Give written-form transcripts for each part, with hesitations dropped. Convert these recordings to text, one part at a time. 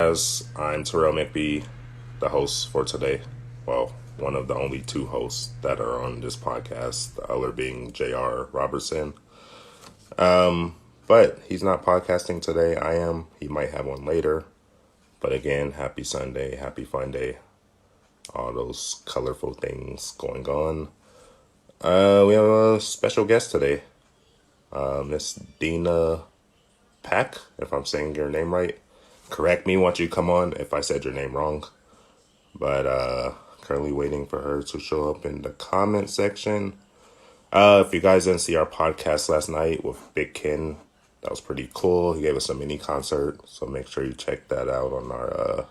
As I'm Tarail the host for today. Well, one of the only two hosts that are on this podcast, the other being J.R. Robertson. But he's not podcasting today. I am. He might have one later. But again, happy Sunday, happy fun day, all those colorful things going on. We have a special guest today, Miss Dina Pack, if I'm saying your name right. Correct me once you come on if I said your name wrong. But currently waiting for her to show up in the comment section. If you guys didn't see our podcast last night with Big Ken, that was pretty cool. He gave us a mini concert, so make sure you check that out on our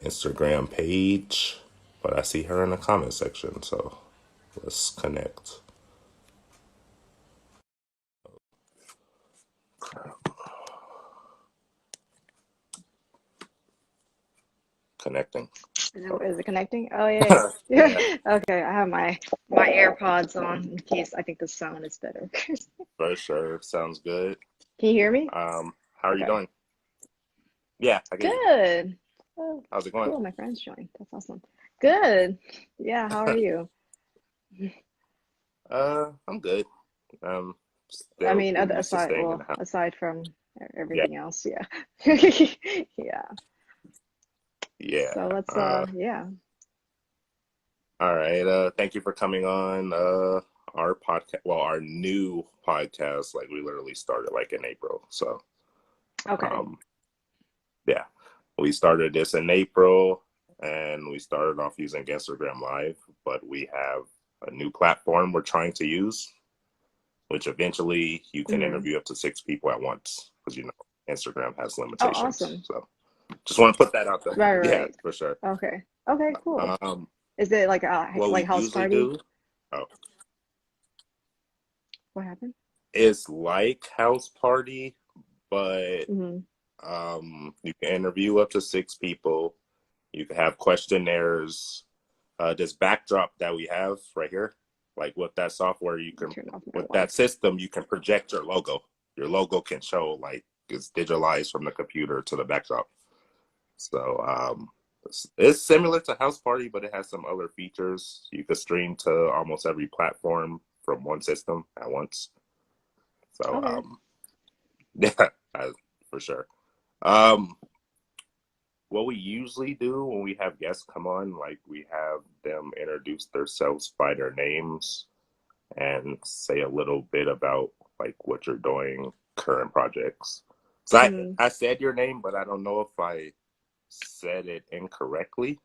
Instagram page. But I see her in the comment section, so let's connect. Connecting. Is it connecting? Oh yeah, yeah. Yeah, Okay, I have my AirPods on in case I think the sound is better. for sure. Sounds good. Can you hear me? How are you Okay. doing? Yeah, I get you. Good. Oh, How's it going? cool. My friends joined. That's awesome. Good. Yeah, how are you? I'm good. I Still mean, getting used to staying in the house. aside from Yeah, everything else, yeah. Yeah. yeah. So let's Uh, yeah. all right. Thank you for coming on our podcast. Well, our new podcast. Like we literally started like in April. So, Okay. um, yeah, we started this in April, and we started off using Instagram Live, but we have a new platform we're trying to use, which eventually you can Mm-hmm. interview up to 6 people at once because Instagram has Oh, limitations. awesome. So, just want to put that out there. Right, Yeah, right. for sure. Okay. Okay, cool. Um, Is it what we like house usually party? do. Oh, What happened? it's like house party, but Mm-hmm. you can interview up to 6 people. You can have questionnaires. This backdrop that we have right here, like with that software, you can Turn off my with that light. system you can project your logo. Your logo can show like it's digitalized from the computer to the backdrop. So it's similar to House Party, but it has some other features. You can stream to almost every platform from one system at once. So Okay. yeah, for sure. Um, what we usually do when we have guests come on, like we have them introduce themselves by their names and say a little bit about like what you're doing, current projects. So Mm-hmm. I said your name, but I don't know if I said it incorrectly.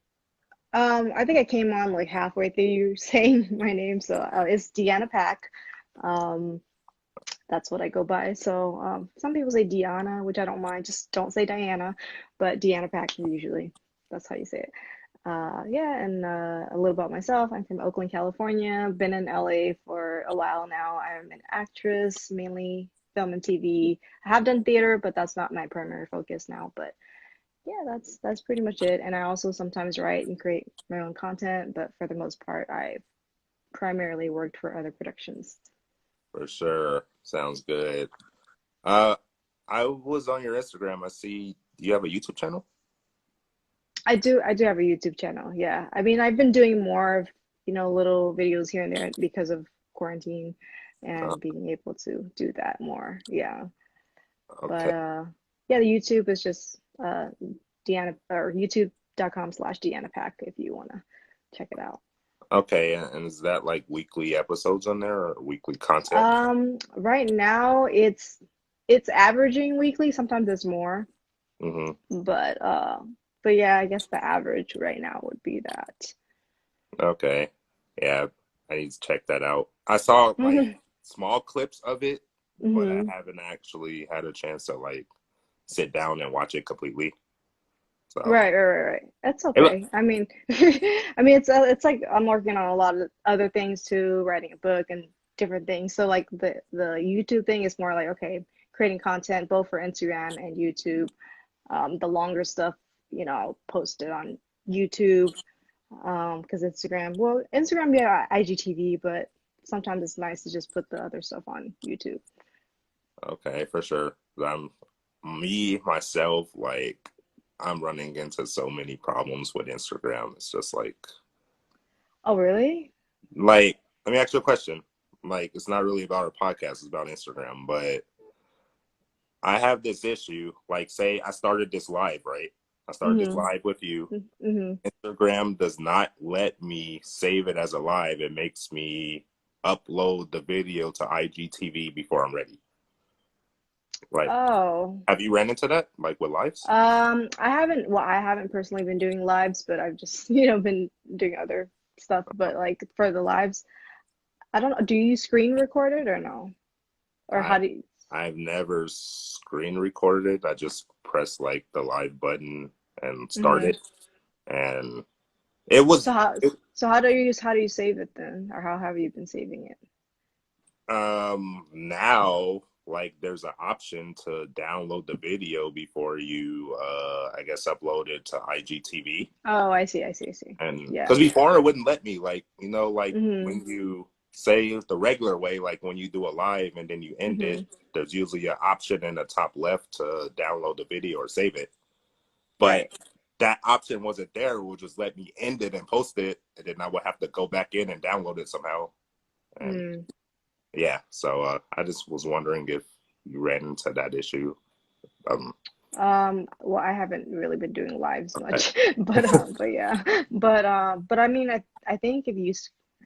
I think I came on like halfway through you saying my name, so it's Deanna Pack. Um, that's what I go by. So some people say Deanna, which I don't mind. Just don't say Diana, but Deanna Pack usually. That's how you say it. Yeah, and a little about myself. I'm from Oakland, California. Been in LA for a while now. I'm an actress, mainly film and TV. I have done theater, but that's not my primary focus now. But yeah, that's pretty much it. And I also sometimes write and create my own content, but for the most part, I've primarily worked for other productions. For sure. Sounds good. Uh, I was on your Instagram. I see you have a YouTube channel. I do have a YouTube channel. Yeah. I mean, I've been doing more of, little videos here and there because of quarantine Uh, and being able to do that more. Yeah. But okay. yeah, the YouTube is just Deanna or youtube.com/Deanna Pack if you want to check it out. Okay. And is that like weekly episodes on there or weekly content? Right now it's averaging weekly. Sometimes it's more, Mm-hmm. but uh, but yeah, I guess the average right now would be that. Okay. Yeah, I need to check that out. I saw like hmm small clips of it, but I hmm haven't actually had a chance to like sit down and watch it completely. So Right. That's it, okay. I mean, I mean, it's like I'm working on a lot of other things too, writing a book and different things. So like the YouTube thing is more like okay, creating content both for Instagram and YouTube. The longer stuff, I'll post it on YouTube. Because Instagram, yeah, IGTV, but sometimes it's nice to just put the other stuff on YouTube. okay, for sure. I'm me myself like. I'm running into so many problems with Instagram. It's just Oh, really? like, let me ask you a question. Like, it's not really about our podcast, it's about Instagram, but I have this issue. Like, say I started this live, right? I started this Mm-hmm. live with you. Mm-hmm. Instagram does not let me save it as a live. It makes me upload the video to IGTV before I'm ready. Like, Oh. have you ran into that? Like with lives? I haven't personally been doing lives, but I've just, been doing other stuff. But like for the lives, I don't know. Do you screen record it or no? Or I how do you? I've never screen recorded it. I just press like the live button and start Hmm. it. And it was So how, it, how do you save it then? Or how have you been saving it? now like there's an option to download the video before you I guess upload it to IGTV. Oh, I see. And because Yeah. before it wouldn't let me, like, like Hmm. when you say the regular way, like when you do a live and then you end it, Hmm. there's usually an option in the top left to download the video or save it. But Right. that option wasn't there. It would just let me end it and post it, and then I would have to go back in and download it somehow. And Mm. yeah, so I just was wondering if you ran into that issue. Um, Well, I haven't really been doing lives okay. much, but yeah, but I mean, I think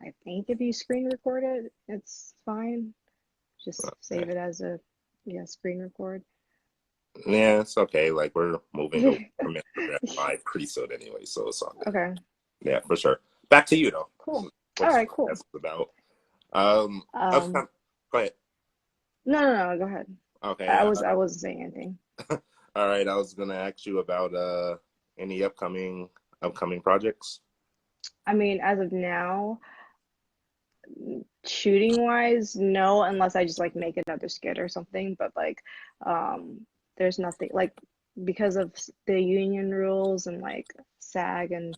I think if you screen record it, it's fine. Just save Okay. it as a, yeah, screen record. Yeah, it's okay. Like we're moving away from Instagram live pretty soon anyway, so it's all good. Okay, Yeah, for sure. Back to you though. cool. What All this right, podcast cool. is about. I was Um, kind go ahead. no, go ahead. Okay. I wasn't saying anything. All right. I was gonna ask you about any upcoming projects. I mean, as of now, shooting wise, no, unless I just like make another skit or something. But like, there's nothing like because of the union rules and like SAG and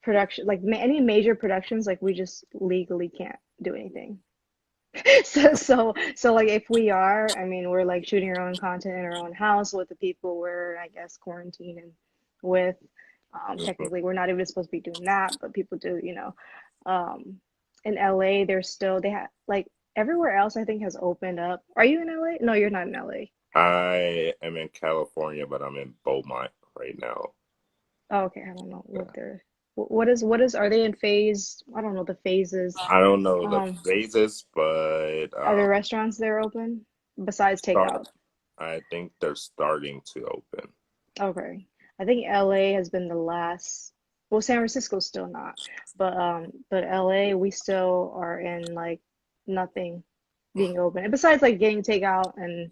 production, like ma any major productions, like we just legally can't do anything. So like if we are, I mean, we're like shooting our own content in our own house with the people we're, I guess, quarantining with. Mhm. Technically, we're not even supposed to be doing that, but people do, Um, in LA, they have like everywhere else, I think, has opened up. Are you in LA? No, you're not in LA. I am in California, but I'm in Beaumont right now. Oh, okay, I don't know what Yeah. they're. Are they in phase? I don't know the phases. I don't know the Um, phases, but are there restaurants there open besides takeout? I think they're starting to open. Okay. I think LA has been the last. Well, San Francisco's still not, but LA we still are in like nothing being open. And besides like getting takeout and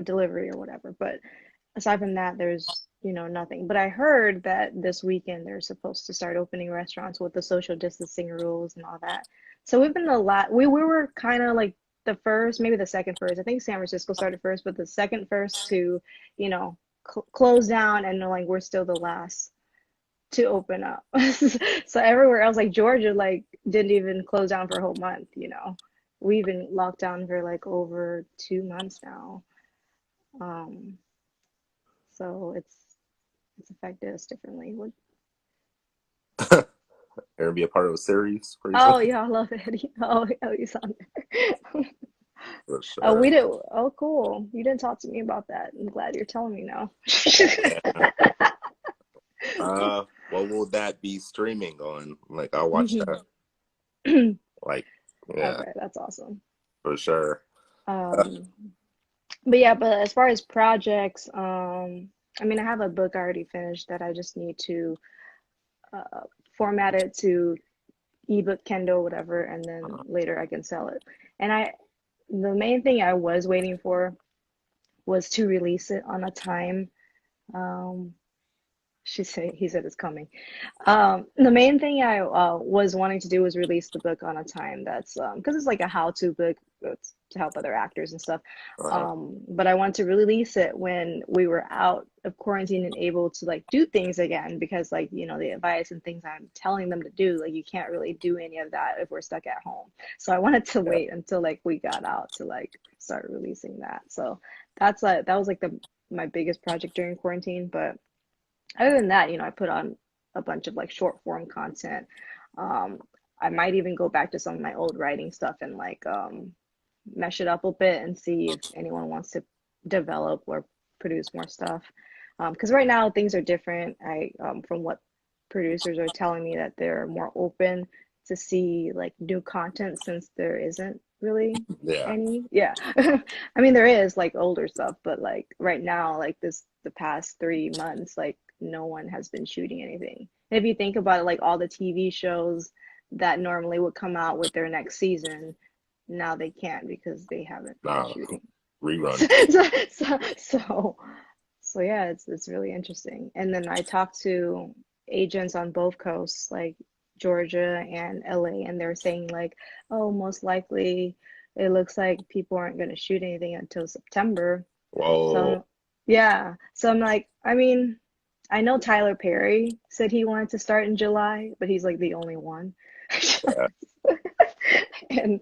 delivery or whatever. But aside from that, there's, nothing. But I heard that this weekend they're supposed to start opening restaurants with the social distancing rules and all that. So we've been we were kind of like the first, maybe the second first. I think San Francisco started first, but the second first to, close down, and like we're still the last to open up. So everywhere else, like Georgia, like didn't even close down for a whole month. We've been locked down for like over 2 months now. Um, so it's affected us differently. They're gonna be a part of a series pretty soon. Oh yeah, I love Eddie. Oh, you sound there. For Oh, we sure. did. Oh, cool. You didn't talk to me about that. I'm glad you're telling me now. Yeah. What will that be streaming on? Like, I'll watch that. Like, yeah, Okay, that's awesome. for sure. Uh, Um, but yeah, but as far as projects, I mean, I have a book already finished that I just need to uh, format it to ebook, Kindle, whatever, and then later I can sell it. And the main thing I was waiting for was to release it on a time. Um, he said it's coming. The main thing I was wanting to do was release the book on a time that's because it's like a how-to book. It's to help other actors and stuff. uh, But I wanted to release it when we were out of quarantine and able to like do things again because like the advice and things I'm telling them to do, like you can't really do any of that if we're stuck at home. So I wanted to yeah. wait until like we got out to like start releasing that. So that was like the my biggest project during quarantine. But other than that, I put on a bunch of like short form content. Um, I might even go back to some of my old writing stuff and like mesh it up a bit and see if anyone wants to develop or produce more stuff. Because right now things are different. From what producers are telling me, that they're more open to see like new content since there isn't really Yeah. any. Yeah. I mean, there is like older stuff, but like right now, like the past 3 months, like no one has been shooting anything. And if you think about it, like all the TV shows that normally would come out with their next season, now they can't because they haven't been Nah, shooting. rerun. So yeah, it's really interesting. And then I talked to agents on both coasts, like Georgia and LA, and they're saying like, oh, most likely it looks like people aren't going to shoot anything until September. Whoa. So yeah, so I'm like, I mean, I know Tyler Perry said he wanted to start in July, but he's like the only one. Yeah, And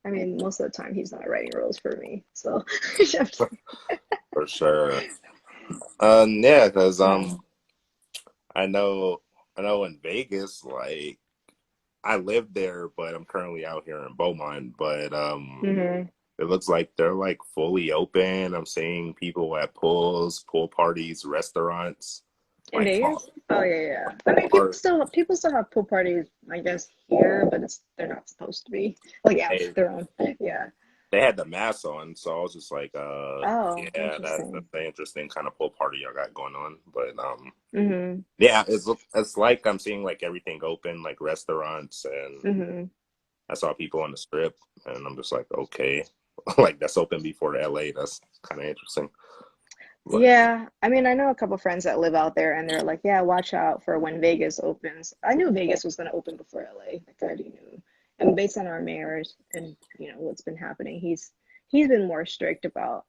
I mean, most of the time he's not writing roles for me. So for sure. Yeah, because oh. I know, I know in Vegas, like I live there, but I'm currently out here in Beaumont. But Hmm. it looks like they're like fully open. I'm seeing people at pools, pool parties, restaurants, In like Vegas? Oh yeah, yeah. I mean, or people still have pool parties, I guess here, but they're not supposed to be. Like yeah, they their own. Yeah. they had the masks on, so I was just like, Oh, yeah, that's interesting. an interesting kind of pool party y'all got going on. But Hmm. yeah, it's like I'm seeing like everything open, like restaurants, and Hmm. I saw people on the strip, and I'm just like, okay, like that's open before LA. That's kind of interesting. But Yeah, I mean, I know a couple friends that live out there, and they're like, "Yeah, watch out for when Vegas opens." I knew Vegas was going to open before LA. Like I already knew, and based on our mayors and what's been happening, he's been more strict about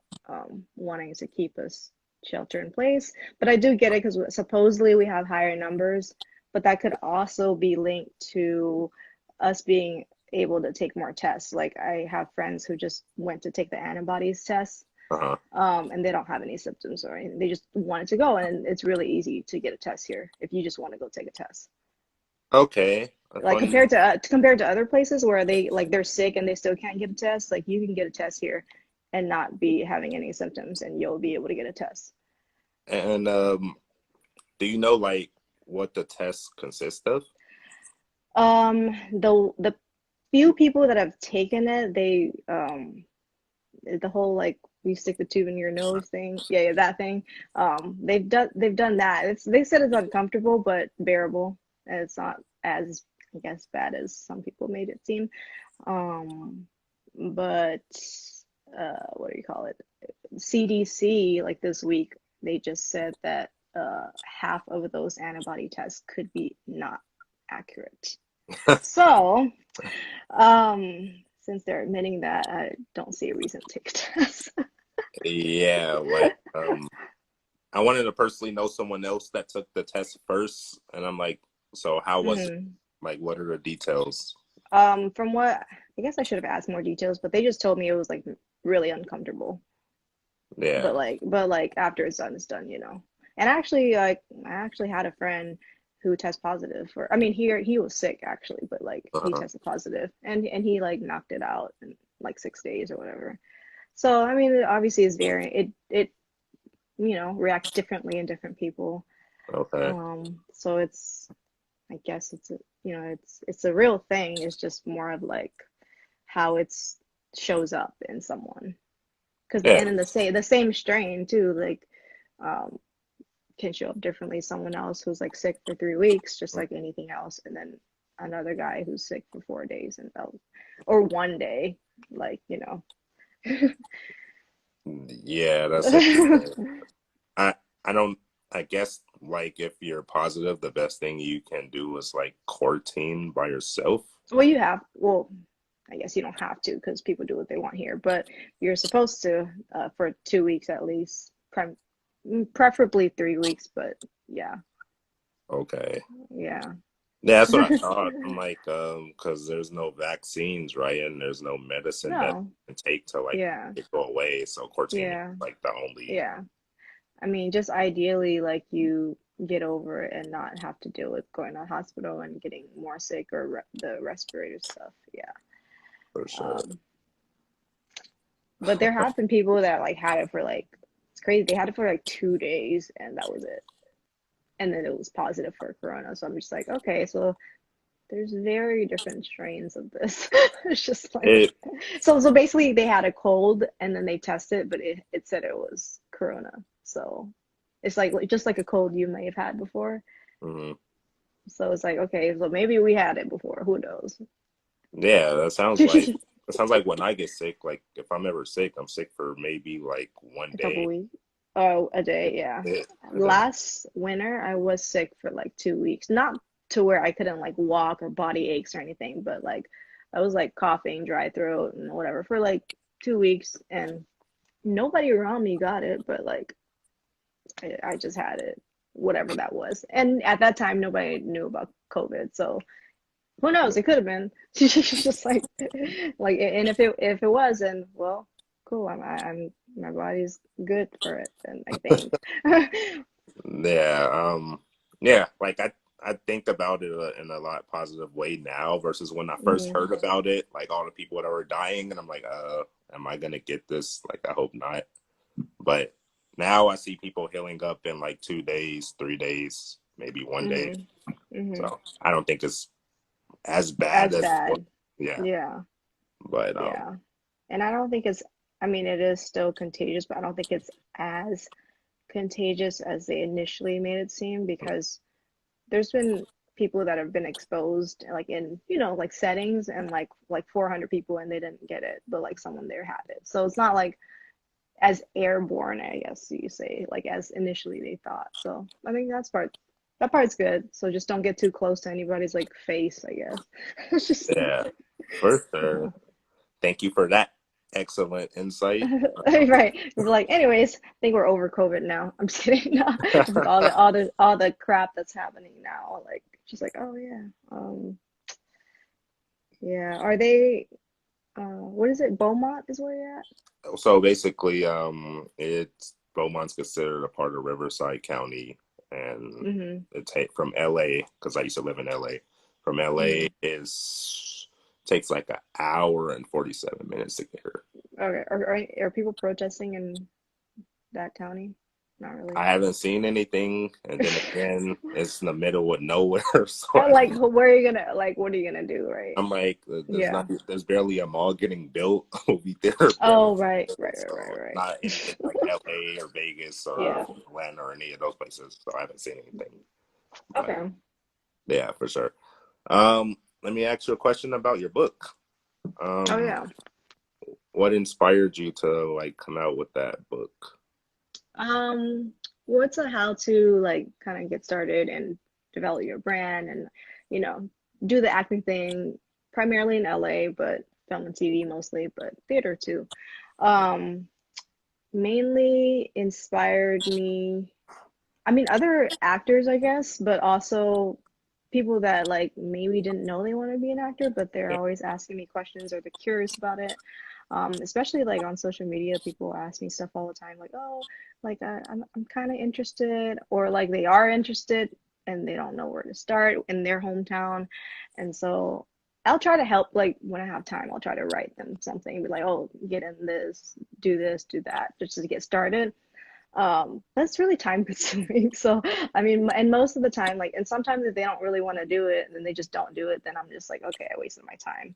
wanting to keep us shelter in place. But I do get it because supposedly we have higher numbers, but that could also be linked to us being able to take more tests. Like I have friends who just went to take the antibodies test, uh-huh. and they don't have any symptoms or anything. They just wanted to go, and it's really easy to get a test here if you just want to go take a test. Okay, Like funny. compared to other places where they're sick and they still can't get a test, like you can get a test here and not be having any symptoms, and you'll be able to get a test. And do you know like what the test consists of? The few people that have taken it, they the whole like you stick the tube in your nose thing. Yeah, yeah, that thing. They've done that. They said it's uncomfortable but bearable, and it's not as, I guess, bad as some people made it seem. But what do you call it? CDC, like this week, they just said that half of those antibody tests could be not accurate. So, since they're admitting that, I don't see a reason to take a test. Yeah, like I wanted to personally know someone else that took the test first, and I'm like, so how was it? Hmm. Like, what are the details? From what I guess I should have asked more details, but they just told me it was like really uncomfortable. Yeah. But like after it's done, it's done. And actually, like I actually had a friend who tested positive for. I mean, he was sick actually, but like he Uh-huh. tested positive, and he like knocked it out in like 6 days or whatever. So I mean, it obviously is variant. It reacts differently in different people. Okay. So I guess it's a real thing. It's just more of like how it's shows up in someone. Because Yeah. and in the same strain too, like um, can show up differently. Someone else who's like sick for 3 weeks, just like anything else, and then another guy who's sick for 4 days and felt, or one day, like Yeah, that's interesting. I I don't I guess like if you're positive, the best thing you can do is like quarantine by yourself. well, I guess you don't have to because people do what they want here, but you're supposed to for 2 weeks at least, preferably 3 weeks, but yeah, Okay. yeah. Yeah, that's what I thought. I'm like, because there's no vaccines, right? And there's no medicine that No, you can take to like yeah, it go away. So quarantine is yeah, like the only yeah. I mean, just ideally, like you get over it and not have to deal with going to the hospital and getting more sick or the respirator stuff. Yeah. for sure. Um, but there have been people that like had it for like it's crazy. They had it for like 2 days and that was it. And then it was positive for corona. So I'm just like, okay, so there's very different strains of this. It's just like It so basically they had a cold and then they tested, but it said it was corona. So it's like just like a cold you may have had before. mhm. So it's like, okay, so maybe we had it before. Who knows? Yeah, that sounds like when I get sick, like if I'm ever sick, I'm sick for maybe like one A couple day. weeks. Oh, a day, yeah. And then Last winter, I was sick for like 2 weeks. Not to where I couldn't like walk or body aches or anything, but like I was like coughing, dry throat, and whatever for like 2 weeks, and nobody around me got it, but like I just had it, whatever that was. And at that time, nobody knew about COVID, so who knows? It could have been. She's just like, and if it was, then well, cool. I'm my body's good for it, and I think. yeah, yeah, like I think about it in a lot positive way now versus when I first Hmm. heard about it, like all the people that were dying, and I'm like, am I gonna get this? Like, I hope not. But now I see people healing up in like 2 days, 3 days, maybe one day. Hmm. Hmm. So I don't think it's as bad As as what, bad. yeah. Yeah, But yeah. And I don't think it's. I mean, it is still contagious, but I don't think it's as contagious as they initially made it seem because there's been people that have been exposed like in like settings and like 400 people and they didn't get it but like someone there had it, so it's not like as airborne, I guess you say, like as initially they thought. So I think that part's good, so just don't get too close to anybody's like face, I guess. It's just yeah, for yeah. sure. Thank you for that excellent insight. Right, we're like, anyways, I think we're over COVID now. I'm just kidding. No, it's like all the crap that's happening now, like just like, oh yeah, yeah, are they what is it? Beaumont is where you're at? So basically, it's Beaumont's considered a part of Riverside County, and Mm-hmm. it's from LA because I used to live in LA. From LA Mm-hmm. is takes like an hour and 47 minutes to get here. Okay. Are people protesting in that county? Not I really. haven't seen anything, and then again, it's in the middle of nowhere, so Like, where are you gonna, like, what are you gonna do, right? I'm like, Yeah. there's barely a mall getting built over there, barely. Oh, right, right, right, So right, not anything right. like LA or Vegas or Yeah. Atlanta or any of those places. So I haven't seen anything. But Okay. yeah, for sure. Let me ask you a question about your book. Oh Um, yeah. what inspired you to like come out with that book? Um, what's a how to like kind of get started and develop your brand and you know do the acting thing primarily in LA, but film and TV mostly, but theater too. Um, Mainly inspired me. I mean, other actors, I guess, but also people that like maybe didn't know they want to be an actor, but they're Yeah, always asking me questions or they're curious about it. Especially like on social media, people ask me stuff all the time, like, "Oh, like I'm kind of interested," or like they are interested and they don't know where to start in their hometown, and so I'll try to help. Like when I have time, I'll try to write them something, be like, "Oh, get in this, do that," just to get started. That's really time consuming. So I mean, and most of the time, like, and sometimes if they don't really want to do it and then they just don't do it, then I'm just like, okay, I wasted my time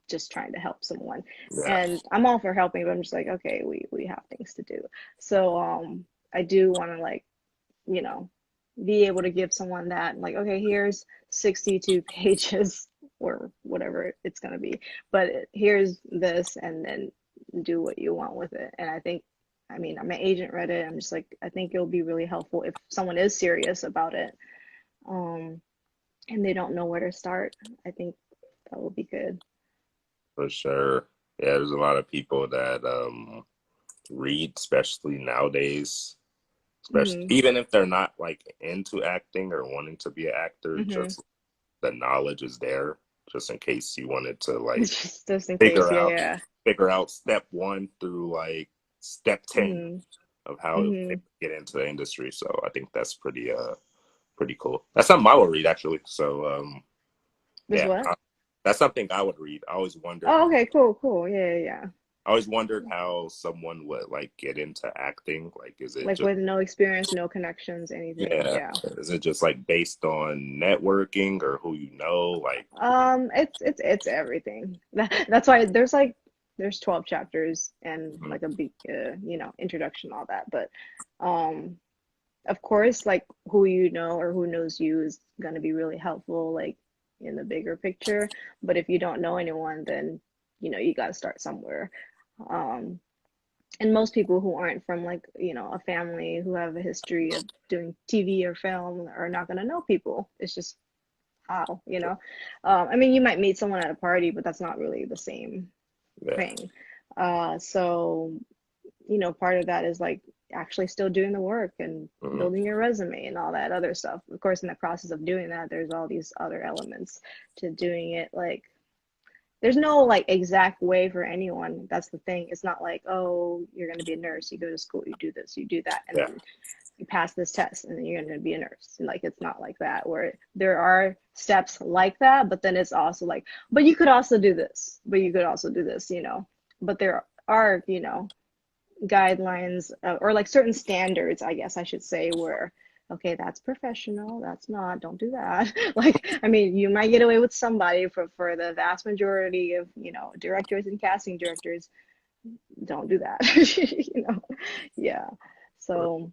just trying to help someone. yeah, And I'm all for helping, but I'm just like, okay, we have things to do. So I do want to like, you know, be able to give someone that like, okay, here's 62 pages or whatever it's going to be, but here's this and then do what you want with it. And I think, I mean, my agent read it. I'm just like, I think it'll be really helpful if someone is serious about it, um, and they don't know where to start. I think that will be good. for sure. Yeah, there's a lot of people that read, especially nowadays, especially Hmm. even if they're not like into acting or wanting to be an actor, Hmm. just the knowledge is there, just in case you wanted to like Just in case, figure yeah, out yeah. figure out step one through like step 10. Hmm. of how they Hmm. get into the industry. So I think that's pretty cool. That's something I would read actually. So This yeah, what? that's something I would read. Oh, okay, cool, cool. Yeah, yeah, I always wondered how someone would like get into acting. Like, is it like just with no experience, no connections, anything. yeah? Yeah. Is it just like based on networking or who you know? Like, It's everything. That's why there's 12 chapters and mhm, like a big introduction, all that. But um, of course, like who you know or who knows you is gonna be really helpful, like in the bigger picture. But if you don't know anyone, then you got to start somewhere. Um, and most people who aren't from like a family who have a history of doing TV or film are not gonna know people. It's just how. I mean, you might meet someone at a party, but that's not really the same yeah, thing. So, part of that is like actually still doing the work and mhm, building your resume and all that other stuff. Of course, in the process of doing that, there's all these other elements to doing it. Like, there's no like exact way for anyone. That's the thing. It's not like, oh, you're going to be a nurse, you go to school, you do this, you do that, and yeah, then you pass this test and then you're going to be a nurse. And like it's not like that where there are steps like that, but then it's also like, but you could also do this, but you could also do this. But there are, guidelines or like certain standards, I guess I should say, where okay, that's professional, that's not, don't do that. Like, I mean, you might get away with somebody for the vast majority of, directors and casting directors, don't do that. you know. Yeah. So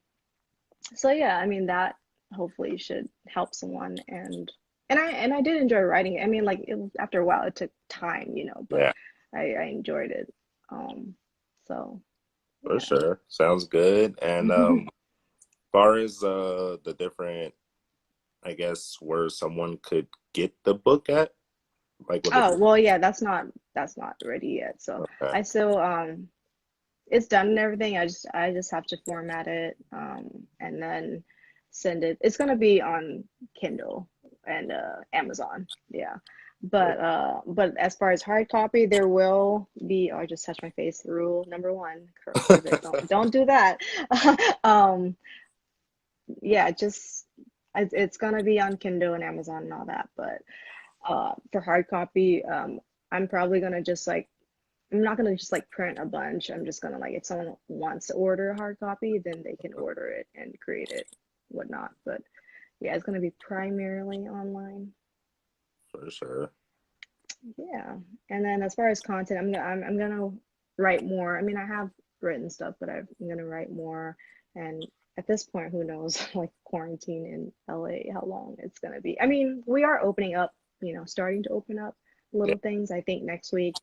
so yeah, I mean that hopefully should help someone and I did enjoy writing it. I mean like after a while it took time, but yeah, I enjoyed it. Um so for yeah. sure. Sounds good. And far as the different, I guess, where someone could get the book at, like, would it Oh, be well yeah, that's not ready yet. So okay? I still it's done and everything. I just have to format it and then send it. It's gonna be on Kindle and Amazon. Yeah. But as far as hard copy, there will be, oh, I just touched my face. Rule number one, prohibit. Don't do that. um yeah, just it's gonna be on Kindle and Amazon and all that, but for hard copy, I'm probably gonna just like I'm not gonna just like print a bunch. I'm just gonna like if someone wants to order a hard copy, then they can order it and create it, whatnot. But yeah, it's gonna be primarily online. For sure. Yeah, and then as far as content, I'm gonna write more. I mean, I have written stuff, but I'm gonna write more. And at this point, who knows, like quarantine in LA, how long it's gonna be. I mean, we are opening up, starting to open up Yeah. little things. I think next week.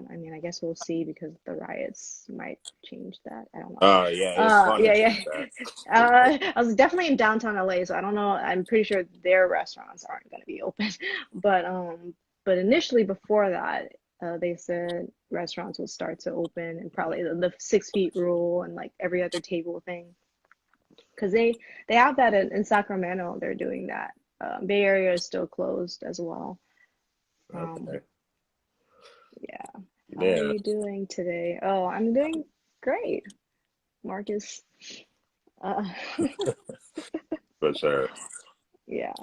I mean, I guess we'll see because the riots might change that. I don't know. Yeah, it's fun to Yeah, yeah. change that. I was definitely in downtown LA, so I don't know. I'm pretty sure their restaurants aren't going to be open. But initially before that, they said restaurants would start to open and probably the 6 feet rule and like every other table thing. Because they have that in Sacramento. They're doing that. Bay Area is still closed as well. Um, Okay. yeah. How are Yeah, you doing today? Oh, I'm doing great, Marcus. Uh, for sure. yeah.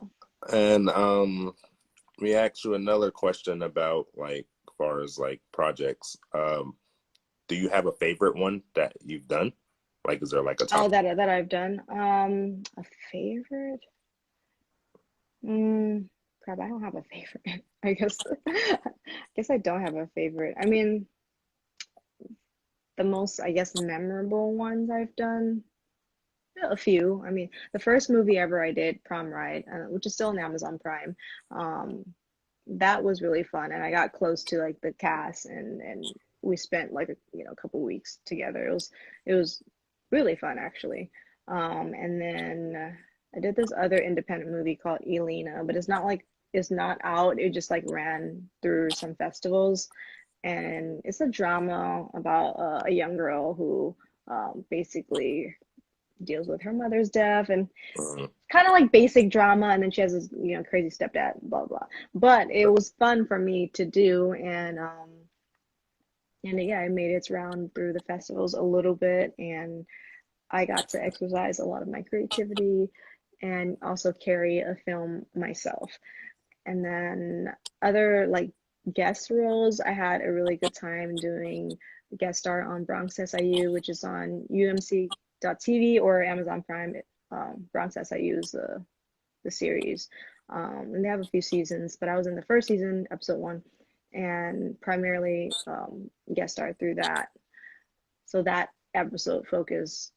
And let me ask you another question about like far as like projects. Do you have a favorite one that you've done? Like, is there like a Oh, top? that I've done. A favorite? Mm, crap, I don't have a favorite. I guess I guess I don't have a favorite. I mean, the most, I guess, memorable ones I've done, a few. I mean, the first movie ever I did, Prom Ride, which is still on Amazon Prime. Um, that was really fun, and I got close to like the cast, and we spent like a couple weeks together. It was really fun actually. And then I did this other independent movie called Elena, but it's not out. It just like ran through some festivals, and it's a drama about a young girl who basically deals with her mother's death and Mhm. kind of like basic drama, and then she has this crazy stepdad, blah blah. But it was fun for me to do, and And yeah, it made its round through the festivals a little bit, and I got to exercise a lot of my creativity and also carry a film myself. And then other like guest roles, I had a really good time doing guest star on Bronx SIU, which is on UMC.TV or Amazon Prime. Bronx SIU is the series. And they have a few seasons, but I was in the first season, episode one, and primarily guest star through that. So that episode focused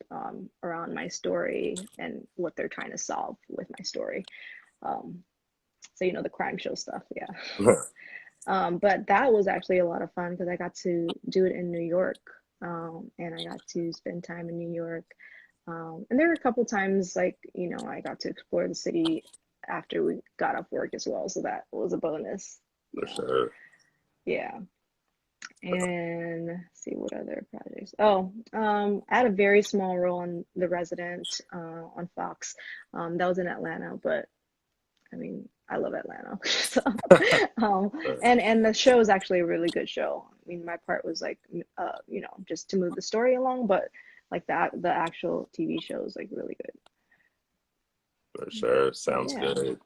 around my story and what they're trying to solve with my story. Um, so the crime show stuff, yeah. But that was actually a lot of fun because I got to do it in New York, and I got to spend time in New York. And there were a couple times like I got to explore the city after we got off work as well, so that was a bonus. For Yeah, sure. yeah. And let's see what other projects. Oh, I had a very small role in The Resident on Fox. That was in Atlanta, but I mean, I love Atlanta. So, um, and the show is actually a really good show. I mean, my part was like, just to move the story along, but like that, the actual TV show is like really For sure. good. Sounds Yeah, good.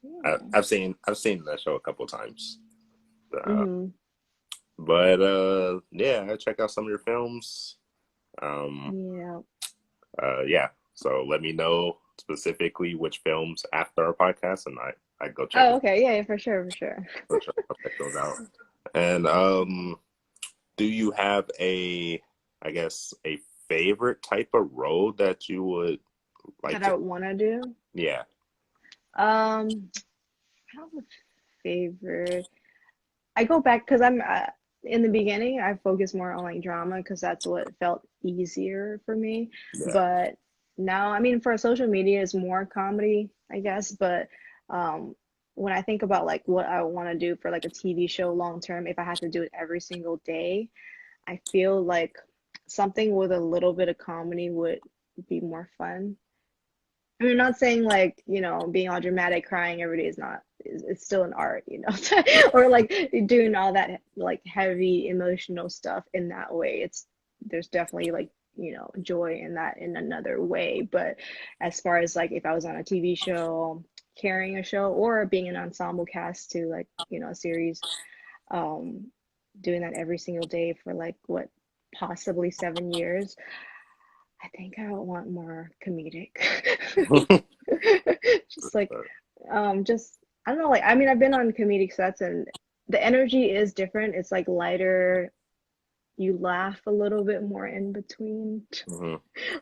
yeah. I've seen that show a couple times. Uh, Hmm. but yeah, I check out some of your films. Um, Yeah. yeah. So let me know specifically which films after our podcast, and I go check Oh, it. okay. Yeah, yeah, for sure, for sure. For sure, I'll check those out. And do you have I guess, a favorite type of role that you would like That I to? would want to do. Yeah. Um, I don't have a favorite. I go back because I'm in the beginning, I focused more on like drama because that's what felt easier for me. Yeah. But now, I mean, for social media, it's more comedy, I guess. But um, when I think about like what I want to do for like a TV show long term, if I had to do it every single day, I feel like something with a little bit of comedy would be more fun. I mean, I'm not saying like, being all dramatic, crying every day is not, it's still an art, or like doing all that like heavy emotional stuff in that way. There's definitely like, joy in that in another way. But as far as like if I was on a TV show, carrying a show, or being an ensemble cast to like, a series, um, doing that every single day for like what, possibly 7 years, I think I would want more comedic. Just like, just I don't know, like I mean, I've been on comedic sets and the energy is different. It's like lighter. You laugh a little bit more in between. Hmm.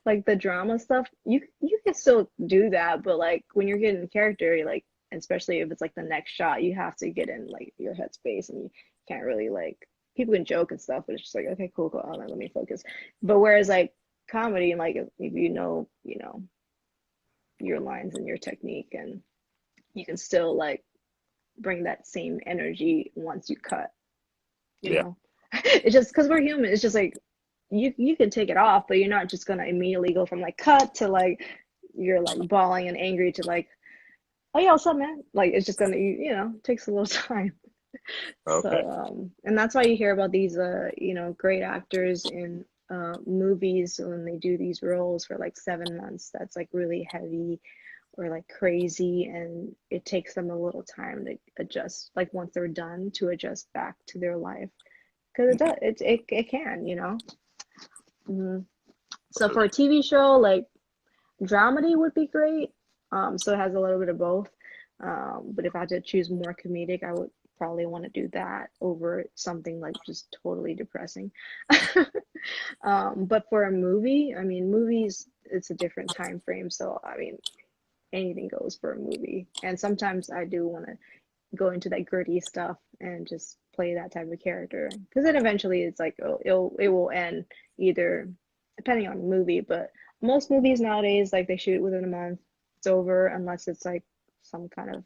Like the drama stuff, you can still do that, but like when you're getting in character, you're like, especially if it's like the next shot, you have to get in like your headspace and you can't really like people can joke and stuff, but it's just like okay, cool, cool, let me focus. But whereas like comedy, and like if your lines and your technique, and you can still like bring that same energy once you cut, you Yeah. know. It's just because we're human. It's just like you can take it off, but you're not just gonna immediately go from like cut to like you're like bawling and angry to like, oh yeah, what's up, man? Like it's just gonna takes a little time. Okay. So and that's why you hear about these great actors in movies when they do these roles for like 7 months. That's like really heavy or like crazy, and it takes them a little time to adjust, like once they're done, to adjust back to their life because it does it can. Hmm. So for a TV show, like dramedy would be great. So it has a little bit of both. But if I had to choose more comedic, I would probably want to do that over something like just totally depressing. But for a movie, I mean, movies, it's a different time frame. So I mean, anything goes for a movie. And sometimes I do want to go into that gritty stuff and just play that type of character because then eventually it's like, oh, it will end either depending on the movie, but most movies nowadays, like they shoot within a month, it's over unless it's like some kind of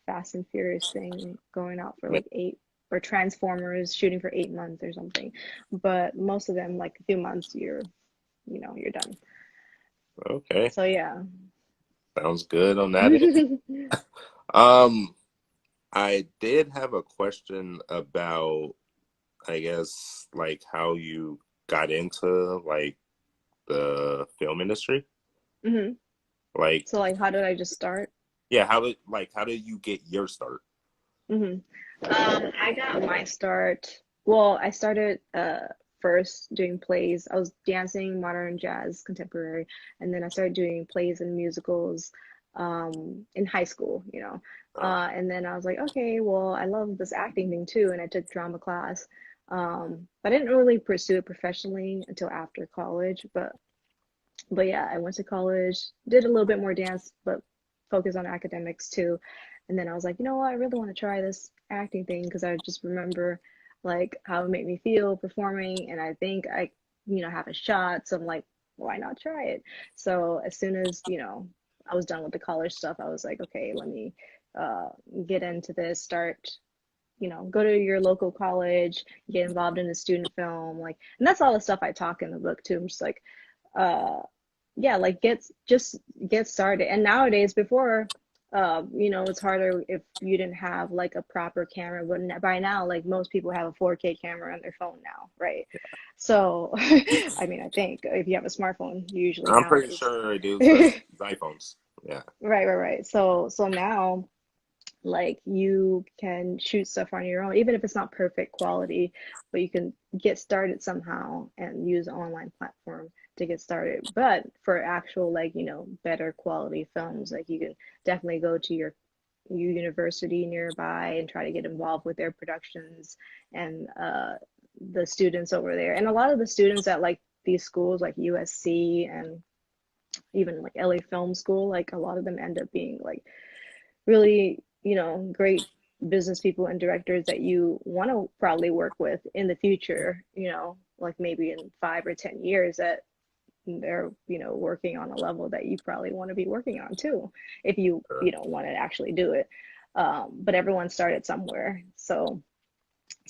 Fast and Furious thing going out for Yeah. like eight, or Transformers shooting for 8 months or something. But most of them, like a few months, you're done. Okay. So yeah. Sounds good on that end. Um, I did have a question about I guess, like how you got into like the film industry? Hmm. Like, So like, how did I just start? yeah, how did you get your start? Hmm. I got my start. Well, I started first doing plays. I was dancing, modern jazz, contemporary, and then I started doing plays and musicals in high school, you know. And then I was like, okay, well, I love this acting thing too, and I took drama class. But I didn't really pursue it professionally until after college. But yeah, I went to college, did a little bit more dance, but focused on academics too. And then I was like, you know what, I really want to try this acting thing because I just remember like how it made me feel performing, and I think I, have a shot. So I'm like, why not try it? So as soon as, I was done with the college stuff, I was like, okay, let me uh, get into this, start, go to your local college, get involved in the student film, like, and that's all the stuff I talk in the book too. I'm just like, uh, yeah, like get started. And nowadays, before, it's harder if you didn't have like a proper camera. But by now, like most people have a 4K camera on their phone now, right? So, I mean, I think if you have a smartphone, usually I'm pretty nowadays. sure it is because iPhones. Yeah. Right. So now like you can shoot stuff on your own, even if it's not perfect quality, but you can get started somehow and use an online platform to get started. But for actual, like, better quality films, like you can definitely go to your university nearby and try to get involved with their productions and the students over there. And a lot of the students at like these schools like USC and even like LA Film School, like a lot of them end up being like really, great business people and directors that you want to probably work with in the future, like maybe in 5 or 10 years that they're, working on a level that you probably want to be working on too, if you, Sure. want to actually do it. But everyone started somewhere. So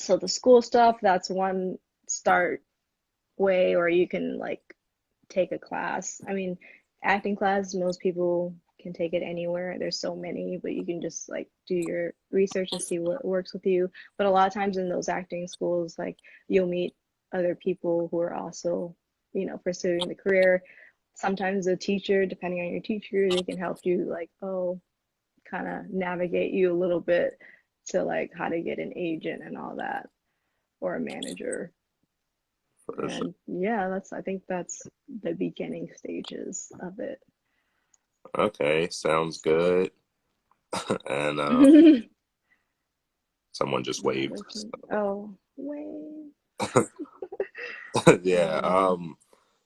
the school stuff, that's one start way, or you can like take a class. I mean, acting class, most people can take it anywhere. There's so many, but you can just like do your research and see what works with you. But a lot of times in those acting schools, like you'll meet other people who are also, pursuing the career. Sometimes the teacher, depending on your teacher, they can help you like, oh, kind of navigate you a little bit to like how to get an agent and all that, or a manager. For sure. And yeah, I think that's the beginning stages of it. Okay, sounds good. And someone just waved. Another thing. Oh, wait. Yeah. Um,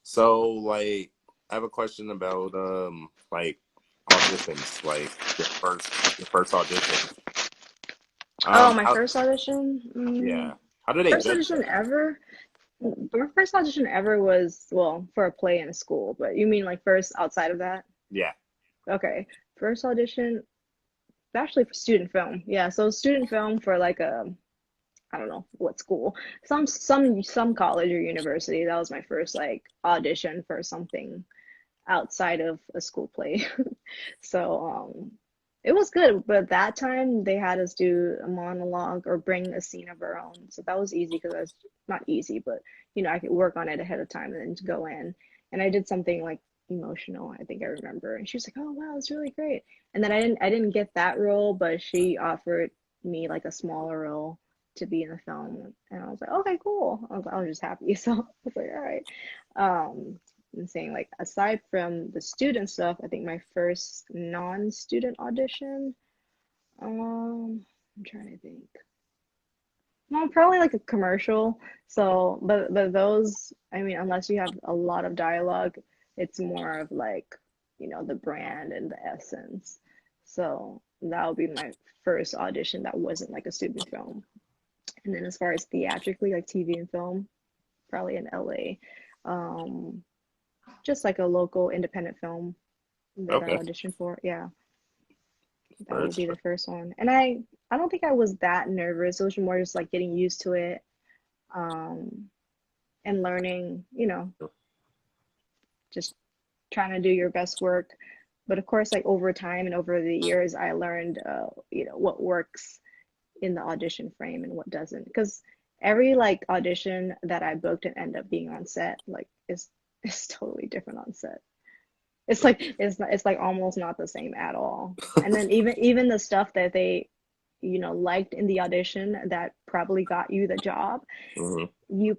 So like I have a question about like auditions, like your first audition. oh, my How first audition. yeah. How do they First judge audition that? ever. My first audition ever was, well, for a play in a school, but you mean like first outside of that? Yeah. Okay. First audition, actually for student film. Yeah, so student film for like a, I don't know what school. Some college or university. That was my first like audition for something outside of a school play. So it was good, but that time they had us do a monologue or bring a scene of our own. So that was easy because I was not easy, but I could work on it ahead of time and then to go in. And I did something like emotional, I think I remember. And she was like, "Oh wow, it's really great." And then I didn't get that role, but she offered me like a smaller role to be in the film. And I was like, "Okay, cool." I was just happy. So I was like, "All right." Um, and saying like aside from the student stuff, I think my first non-student audition, I'm trying to think. No, probably like a commercial. So, but those, I mean, unless you have a lot of dialogue, it's more of like, the brand and the essence. So that would be my first audition that wasn't like a student film. And then as far as theatrically, like TV and film, probably in LA. Um, just like a local independent film that I Okay. auditioned for. Yeah, that For would be sure. the first one. And I don't think I was that nervous. It was more just like getting used to it, um, and learning, just trying to do your best work. But of course, like over time and over the years, I learned, what works in the audition frame and what doesn't. Because every like audition that I booked and end up being on set, like is totally different on set. It's like it's like almost not the same at all. And then even the stuff that they, liked in the audition that probably got you the job, Hmm. you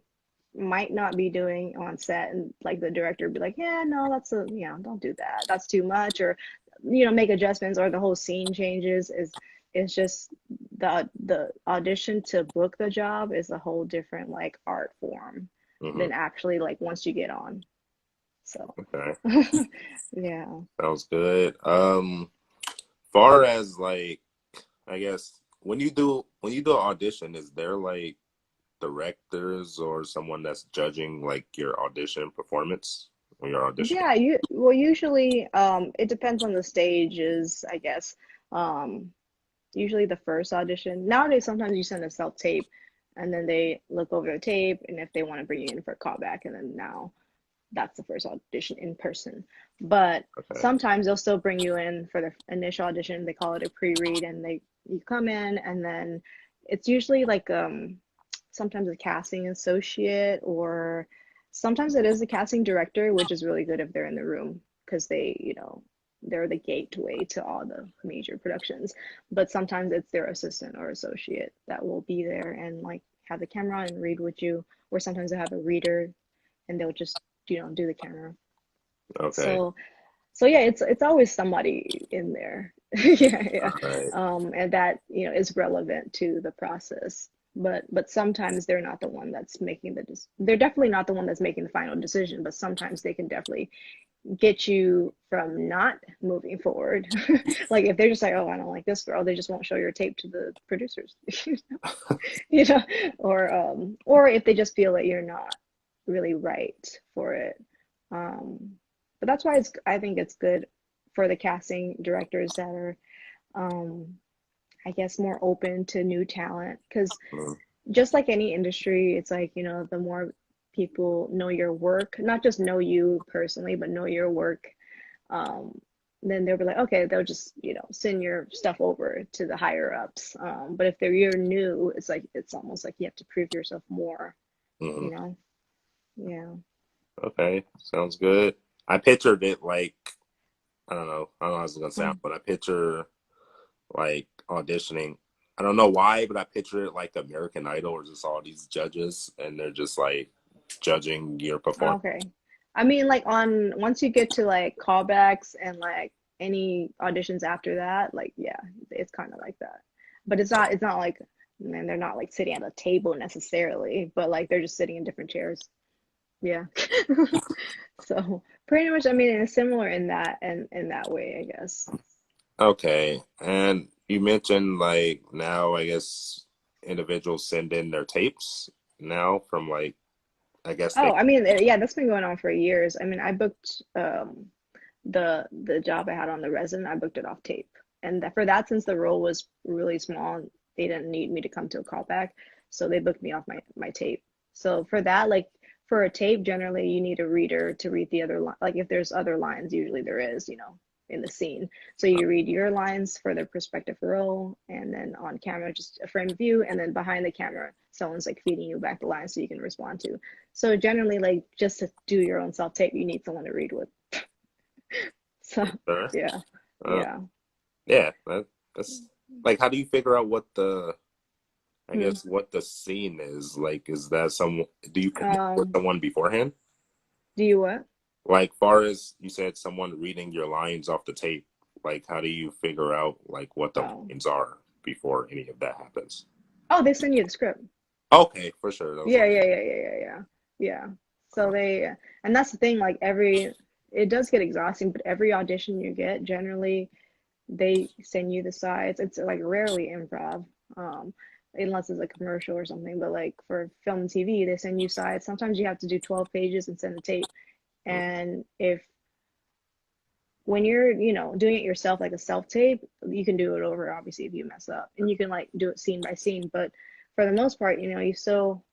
might not be doing on set, and like the director would be like, yeah, no, don't do that, that's too much, or make adjustments, or the whole scene changes. Is just the audition to book the job is a whole different like art form Hmm. than actually like once you get on. So Okay. yeah. Sounds good. Far as like, I guess when you do an audition, is there like directors or someone that's judging like your audition performance when you're auditioning? Yeah, usually it depends on the stages, I guess. Um Usually the first audition. Nowadays sometimes you send a self-tape and then they look over the tape, and if they want to bring you in for a callback, and then now that's the first audition in person. But Okay. sometimes they'll still bring you in for the initial audition. They call it a pre-read, and you come in, and then it's usually like sometimes a casting associate, or sometimes it is a casting director, which is really good if they're in the room because they're the gateway to all the major productions. But sometimes it's their assistant or associate that will be there and like have the camera on and read with you, or sometimes they have a reader and they'll just do the camera. Okay. So yeah, it's always somebody in there. Yeah, yeah. All right. And that, is relevant to the process. But sometimes they're not the one that's making they're definitely not the one that's making the final decision, but sometimes they can definitely get you from not moving forward. Like if they're just like, oh, I don't like this girl, they just won't show your tape to the producers. you know, or if they just feel that you're not really right for it. But that's why I think it's good for the casting directors that are, um, I guess, more open to new talent. Because Mm, just like any industry, it's like, the more people know your work, not just know you personally, but know your work, um, then they'll be like, okay, they'll just, send your stuff over to the higher ups. But if you're new, it's like it's almost like you have to prove yourself more, you mm. know? Yeah. Okay. Sounds good. I pictured it like I don't know how it's gonna sound, Mm. but I picture like auditioning. I don't know why, but I picture it like American Idol or just all these judges and they're just like judging your performance. Okay. I mean, like on once you get to like callbacks and like any auditions after that, like yeah, it's kind of like that. But it's not like, man, they're not like sitting at a table necessarily, but like they're just sitting in different chairs. Yeah. So pretty much, I mean, it's similar in that way, I guess. Okay. And you mentioned like now I guess individuals send in their tapes now from like I guess Oh, they I mean, yeah, that's been going on for years. I mean, I booked the job I had on the resin, I booked it off tape. And for that, since the role was really small, they didn't need me to come to a callback, so they booked me off my tape. So for that, like for a tape, generally you need a reader to read the other line. Like if there's other lines, usually there is, in the scene. So you read your lines for the prospective role, and then on camera, just a frame of view, and then behind the camera, someone's like feeding you back the lines so you can respond to. So generally, like just to do your own self tape, you need someone to read with. So sure. yeah, Uh, yeah. yeah, that's like how do you figure out what the I Hmm. guess what the scene is? Like is that some do you connect with Um, someone beforehand? do you what? Like far as you said someone reading your lines off the tape, like how do you figure out like what the Oh, lines are before any of that happens? oh, they send you the script. Okay, for sure. That was Yeah, yeah, yeah, yeah, yeah, yeah. Yeah. So and that's the thing. Like it does get exhausting, but every audition you get, generally, they send you the sides. It's like rarely improv, um, unless it's a commercial or something. But like for film and TV, they send you sides. Sometimes you have to do 12 pages and send a tape. mm, And if when you're doing it yourself, like a self tape, you can do it over, obviously, if you mess up, and you can like do it scene by scene. But for the most part, you still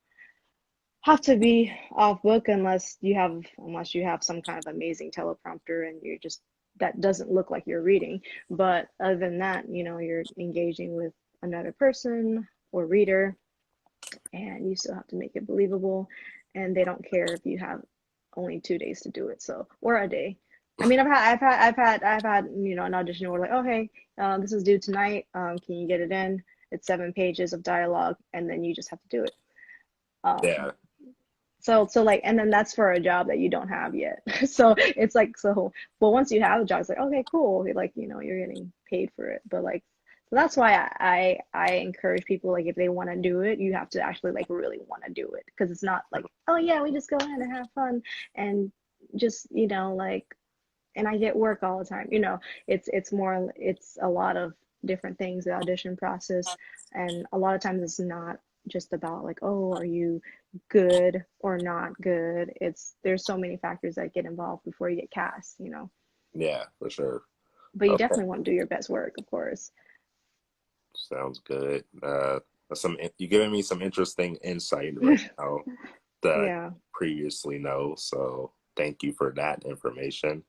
have to be off book, unless you have some kind of amazing teleprompter and you're just that doesn't look like you're reading. But other than that, you're engaging with another person or reader, and you still have to make it believable, and they don't care if you have only 2 days to do it, so or a day. I mean, I've had an audition where like, okay, this is due tonight. Can you get it in? It's 7 pages of dialogue, and then you just have to do it. Um, Yeah. so like, and then that's for a job that you don't have yet. So it's like, so, well, once you have a job, it's like, okay, cool. Like, you're getting paid for it. But like, so that's why I encourage people, like, if they want to do it, you have to actually like really want to do it. Because it's not like, oh yeah, we just go in and have fun and just, like, and I get work all the time. It's a lot of different things, the audition process, and a lot of times it's not just about like, oh, are you good or not good? There's so many factors that get involved before you get cast. Yeah, for sure. But you Okay. definitely want to do your best work, of course. Sounds good. You're giving me some interesting insight right now that I Yeah. previously know. So thank you for that information.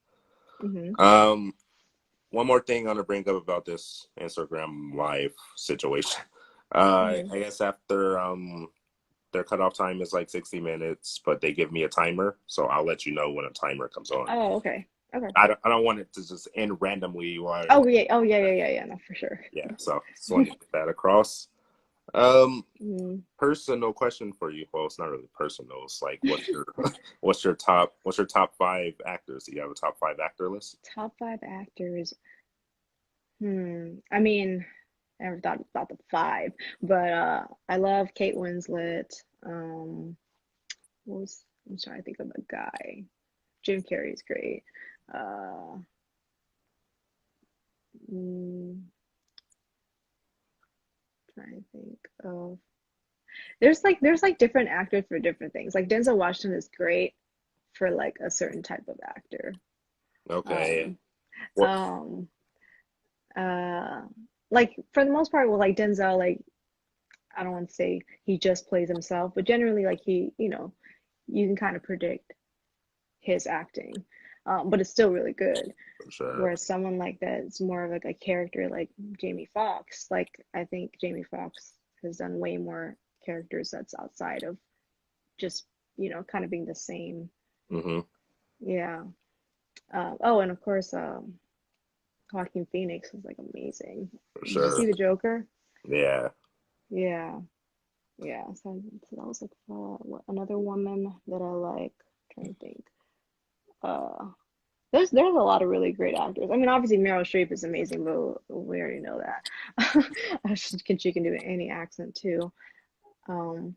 Hmm. Um, One more thing I'm gonna bring up about this Instagram live situation. Hmm. I guess after their cutoff time is like 60 minutes, but they give me a timer, so I'll let you know when a timer comes on. Oh, okay. Okay. I don't want it to just end randomly while Oh yeah. Oh yeah. Yeah. Yeah. Yeah. No, for sure. yeah. So just want to get that across. Um, Mm. Personal question for you. Well, it's not really personal. It's like, what's your top five actors? Do you have a top five actor list? Top five actors. I mean, I never thought about the five, but I love Kate Winslet. I'm trying to think of a guy. Jim Carrey's great. Uh, mm, Trying to think of. There's like different actors for different things. Like Denzel Washington is great for like a certain type of actor. Okay. Um, What? um, uh, like for the most part, with like Denzel, like I don't want to say he just plays himself, but generally, like you can kind of predict his acting, but it's still really good. For sure. Whereas someone like that is more of like a character, like Jamie Foxx. Like I think Jamie Foxx has done way more characters that's outside of just kind of being the same. Mm-hmm. Yeah. Oh, and of course, Joaquin Phoenix is like amazing. For Did you sure. see the Joker? Yeah. Yeah. Yeah. So that was like another woman that I like. I'm trying to think. Uh, there's a lot of really great actors. I mean, obviously Meryl Streep is amazing, but we already know that. She can do any accent too. Um,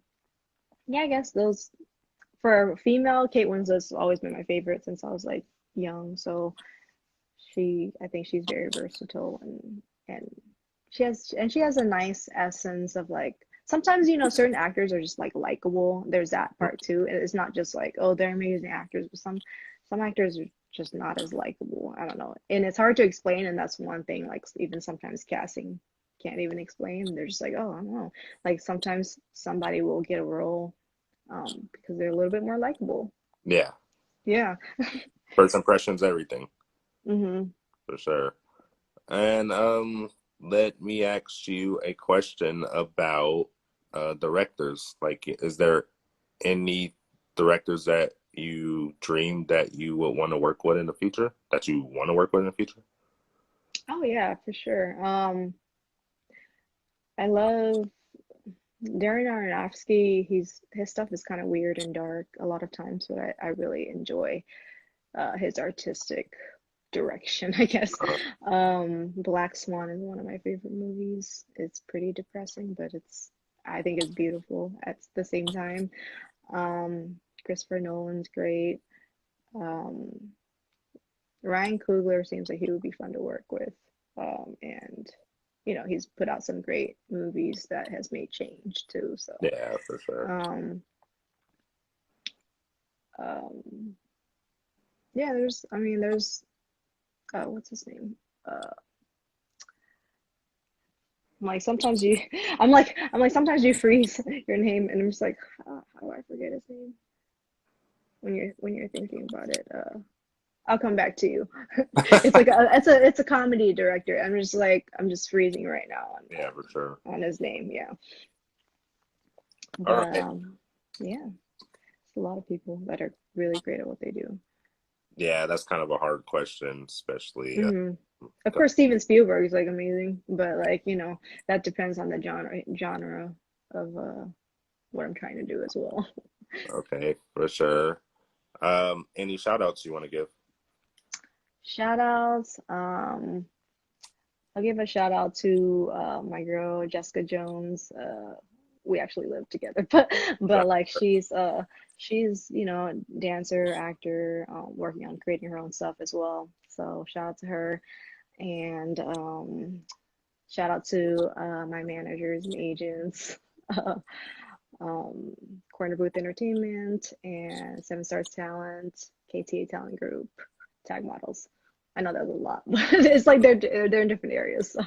yeah, I guess those for female, Kate Winslet's always been my favorite since I was like young. So I think she's very versatile and she has a nice essence of like sometimes certain actors are just like likable. There's that part too. It's not just like, oh, they're amazing actors, but some actors are just not as likable. I don't know, and it's hard to explain, and that's one thing. Like even sometimes casting can't even explain. They're just like, oh, I don't know. Like sometimes somebody will get a role because they're a little bit more likable. Yeah. Yeah. First impressions, everything. Hmm. For sure. And let me ask you a question about directors. Like, is there any directors that you dream that you would want to work with in the future? That you want to work with in the future? Oh yeah, for sure. I love Darren Aronofsky. His stuff is kind of weird and dark a lot of times, but I really enjoy his artistic direction, I guess. Black Swan is one of my favorite movies. It's pretty depressing, but I think it's beautiful at the same time. Christopher Nolan's great. Um, Ryan Coogler seems like he would be fun to work with. And he's put out some great movies that has made change too. So, Yeah, for sure. um, um, yeah, there's what's his name? I'm like sometimes you, I'm like sometimes you freeze your name, and I'm just like, how do I forget his name when you're thinking about it? I'll come back to you. It's like it's a comedy director. I'm just freezing right now Yeah, for sure. on his name. Yeah. All But right. yeah, it's a lot of people that are really great at what they do. Yeah, that's kind of a hard question, especially hmm Of course, Steven Spielberg is like amazing, but like that depends on the genre of what I'm trying to do as well. okay, for sure. Any shout outs you want to give? Shout outs. I'll give a shout out to my girl Jessica Jones. We actually live together, but like she's dancer, actor, working on creating her own stuff as well. So shout out to her, and shout out to my managers and agents, uh, um, Corner Booth Entertainment and Seven Stars Talent, KTA Talent Group, Tag Models. I know that was a lot, but it's like they're in different areas. So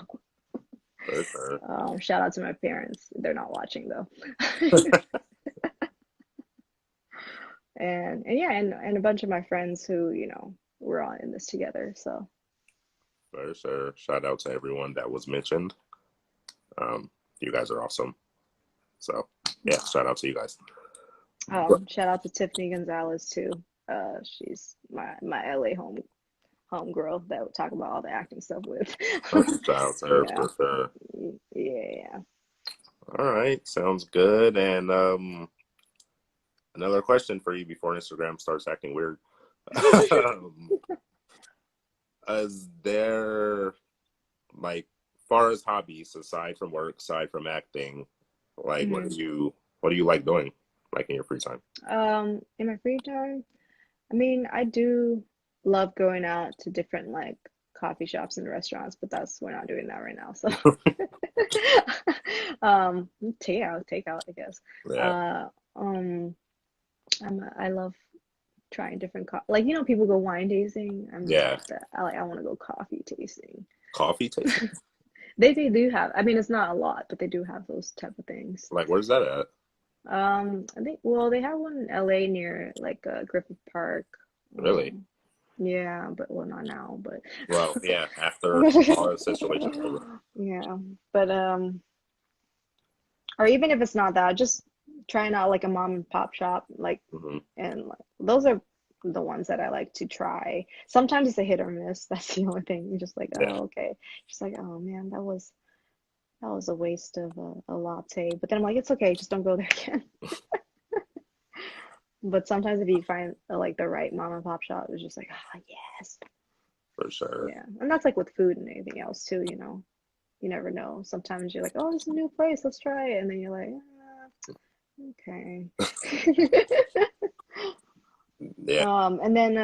For sure. shout out to my parents. They're not watching though. And yeah, and a bunch of my friends who we're all in this together. So For sure. Shout out to everyone that was mentioned. You guys are awesome. So yeah, shout out to you guys. shout out to Tiffany Gonzalez too. She's my LA home girl that would talk about all the acting stuff with. Shout out to her Yeah, for sure. yeah. All right, sounds good. And another question for you before Instagram starts acting weird. um, is there like far as hobbies aside from work, aside from acting, like hmm what do you like doing like in your free time? in my free time, I mean, I do love going out to different like coffee shops and restaurants, but that's we're not doing that right now. So, takeout, I guess. Yeah, Uh, um, I love trying different like people go wine tasting. I'm not yeah. that. I want to go coffee tasting. Coffee tasting? They do have. I mean, it's not a lot, but they do have those type of things. Like where's that at? I think well they have one in LA near like Griffith Park. Really? Um, yeah, but well not now, but Well, yeah, after all the situation's over. yeah, but or even if it's not that, just trying out like a mom and pop shop, like Hmm. and like those are the ones that I like to try. Sometimes it's a hit or miss. That's the only thing. You're just like, Yeah. oh, okay. Just like, oh man, that was a waste of a latte. But then I'm like, it's okay, just don't go there again. But sometimes if you find like the right mom and pop shop, it's just like, ah, yes. For sure. Yeah. And that's like with food and anything else too. You never know. Sometimes you're like, oh, this is a new place, let's try it. And then you're like, okay. Yeah. And then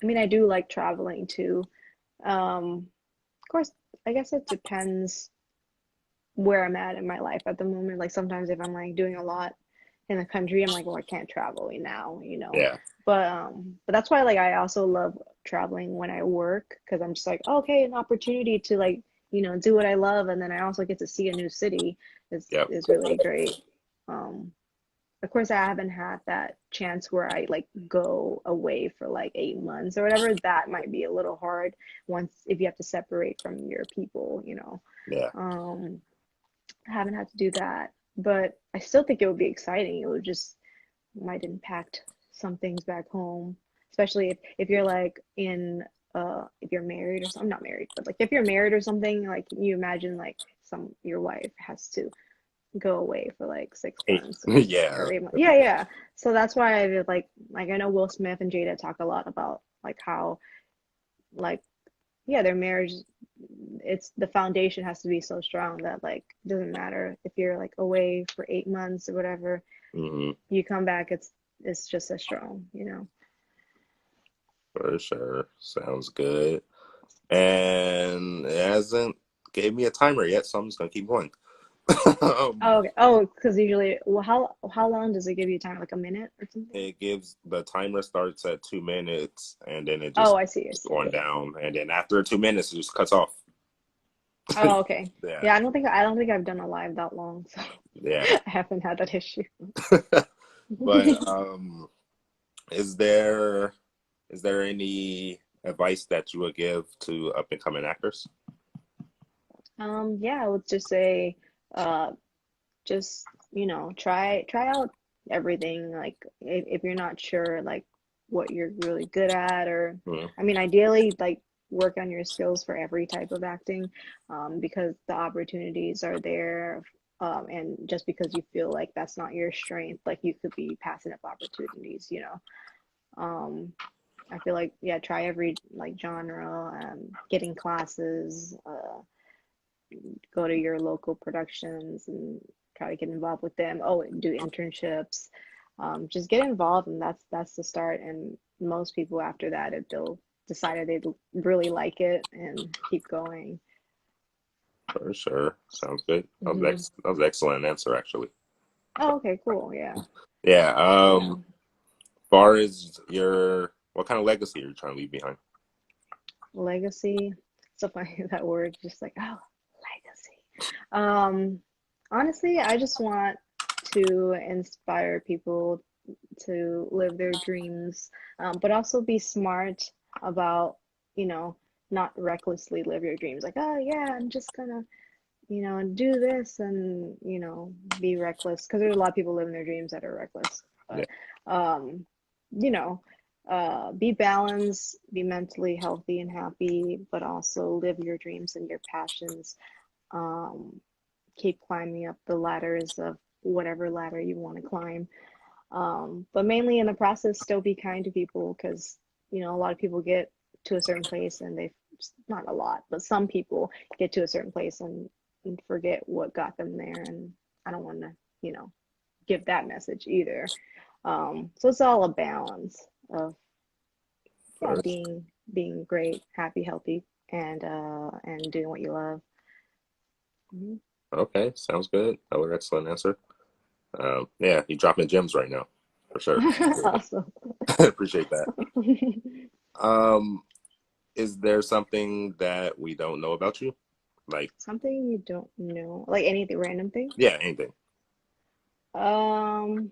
I mean I do like traveling too. Of course, I guess it depends where I'm at in my life at the moment. Like sometimes if I'm like doing a lot in the country, I'm like, well, I can't travel right now. Yeah. But that's why like I also love traveling when I work because I'm just like, oh, okay, an opportunity to like, do what I love and then I also get to see a new city Yep. is really great. Um, of course, I haven't had that chance where I like go away for like 8 months or whatever. That might be a little hard once if you have to separate from your people. Yeah. Um, I haven't had to do that, but I still think it would be exciting. It would just might impact some things back home, especially if you're like in if you're married or something, not married, but like if you're married or something, like you imagine like your wife has to go away for like six Hey. months or Yeah. 8 months. Yeah, yeah. So that's why I did like I know Will Smith and Jada talk a lot about like how like yeah, their marriage it's the foundation has to be so strong that like it doesn't matter if you're like away for 8 months or whatever, Hmm. you come back, it's just as strong. For sure. Sounds good. And it hasn't gave me a timer yet, so I'm just gonna keep going. Oh, okay. Oh, because usually, well, how long does it give you time? Like a minute or something? It gives the timer starts at 2 minutes, and then it Oh, just I see, I keeps see. going Okay. down, and then after 2 minutes, it just cuts off. Oh, okay. Yeah, Yeah, I don't think I've done a live that long, so yeah. I haven't had that issue. But is there is there any advice that you would give to up and coming actors? Yeah, I would just say, uh, just try out everything. Like if you're not sure like what you're really good at, or Mm, I mean, ideally like work on your skills for every type of acting, because the opportunities are there. And just because you feel like that's not your strength, like you could be passing up opportunities, you know. Um, I feel like yeah, try every like genre, getting classes, go to your local productions and try to get involved with them. Oh, and do internships. Just get involved, and that's the start. And most people after that, if they'll decide they really like it and keep going. for sure. Sounds good. Hmm. That was an excellent answer, actually. Oh, okay, cool. Yeah, Yeah. yeah. Far as your, what kind of legacy are you trying to leave behind? Legacy. So funny that word, just like oh, legacy. Um, Honestly, I just want to inspire people to live their dreams, but also be smart about, you know, not recklessly live your dreams. Like, oh yeah, I'm just gonna, do this and, be reckless. Because there's a lot of people living their dreams that are reckless. Yeah, But, um, you know, be balanced, be mentally healthy and happy, but also live your dreams and your passions. Um, Keep climbing up the ladders of whatever ladder you want to climb, but mainly in the process, still be kind to people because, a lot of people get to a certain place and they, not a lot, but some people get to a certain place and forget what got them there. And I don't want to, you know, give that message either. So it's all a balance of, yeah, first. being great, happy, healthy, and doing what you love. Mhm. Okay, sounds good. Another excellent answer. Yeah, you're dropping gems right now, for sure. Awesome. Appreciate that. Um, is there something that we don't know about you? Like, Something you don't know, like anything, random thing. yeah, anything. Um,